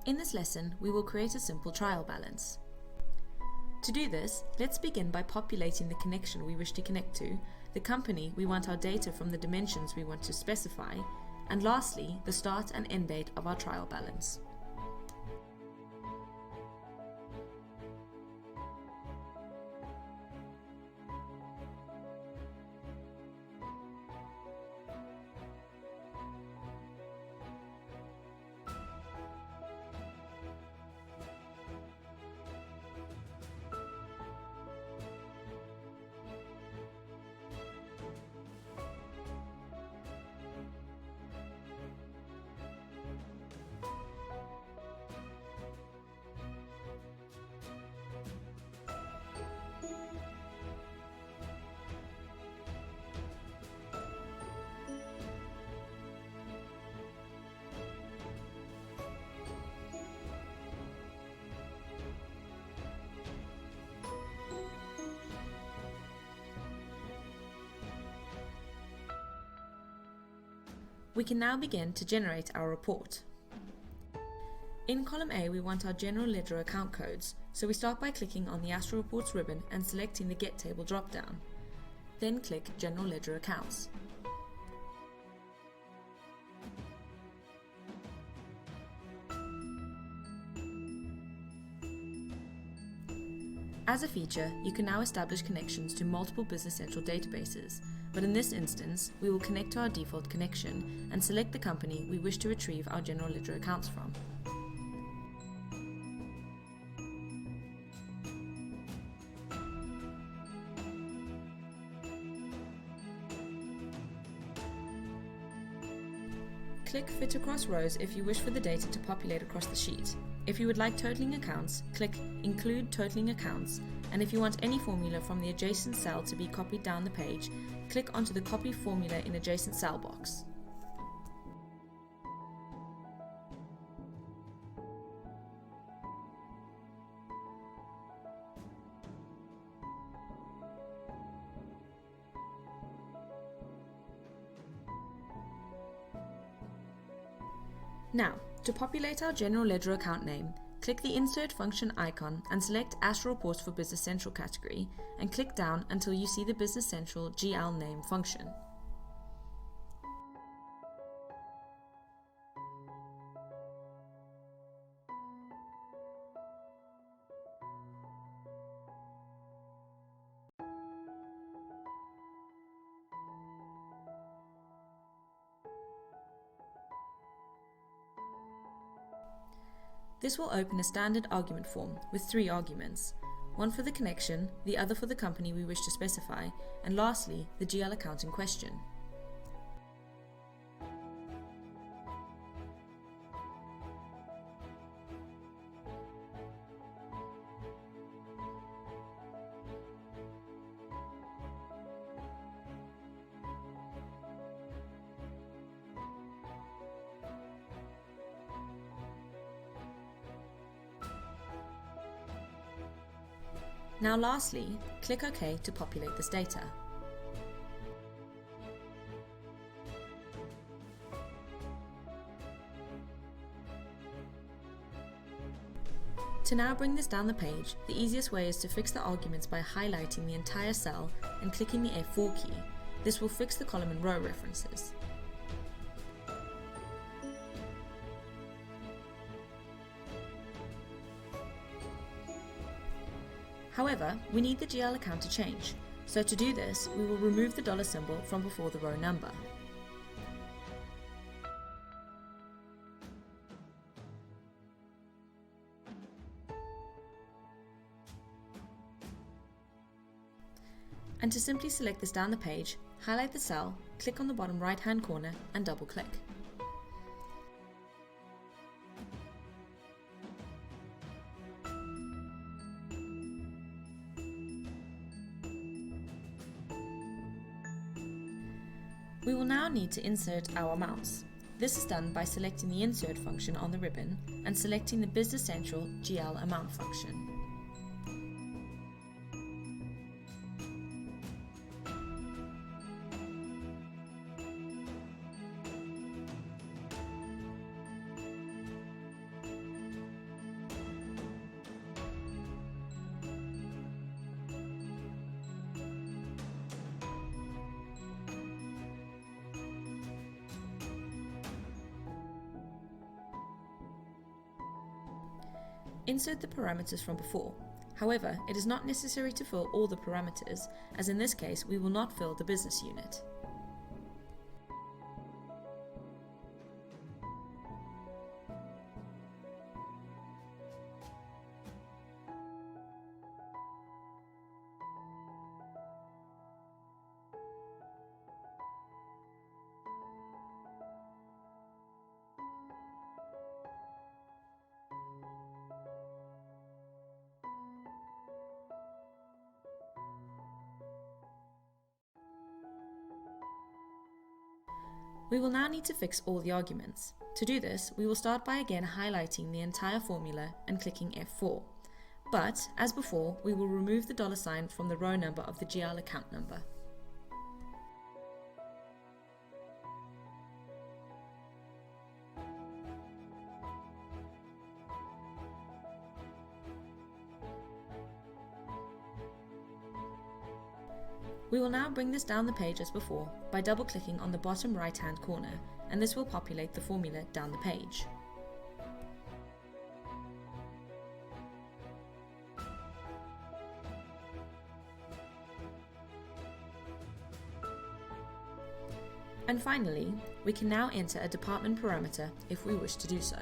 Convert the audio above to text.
In this lesson, we will create a simple trial balance. To do this, let's begin by populating the connection we wish to connect to, the company we want our data from the dimensions we want to specify, and lastly, the start and end date of our trial balance. We can now begin to generate our report. In column A, we want our general ledger account codes, so we start by clicking on the Astral Reports ribbon and selecting the Get Table dropdown. Then click General Ledger Accounts. As a feature, you can now establish connections to multiple Business Central databases, but in this instance, we will connect to our default connection and select the company we wish to retrieve our general ledger accounts from. Click Fit Across Rows if you wish for the data to populate across the sheet. If you would like totaling accounts, click Include Totaling Accounts, and if you want any formula from the adjacent cell to be copied down the page, click onto the Copy Formula in Adjacent Cell box. Now, to populate our general ledger account name, click the Insert function icon and select Astral Reports for Business Central category and click down until you see the Business Central GL name function. This will open a standard argument form with 3 arguments, one for the connection, the other for the company we wish to specify, and lastly, the GL account in question. Now lastly, click OK to populate this data. To now bring this down the page, the easiest way is to fix the arguments by highlighting the entire cell and clicking the F4 key. This will fix the column and row references. However, we need the GL account to change, so to do this, we will remove the dollar symbol from before the row number. And to simply select this down the page, highlight the cell, click on the bottom right-hand corner and double-click. We will now need to insert our amounts. This is done by selecting the Insert function on the ribbon and selecting the Business Central GL Amount function. Insert the parameters from before. However, it is not necessary to fill all the parameters, as in this case we will not fill the business unit. We will now need to fix all the arguments. To do this, we will start by again highlighting the entire formula and clicking F4. But, as before, we will remove the $sign from the row number of the GL account number. We will now bring this down the page as before by double-clicking on the bottom right-hand corner, and this will populate the formula down the page. And finally, we can now enter a department parameter if we wish to do so.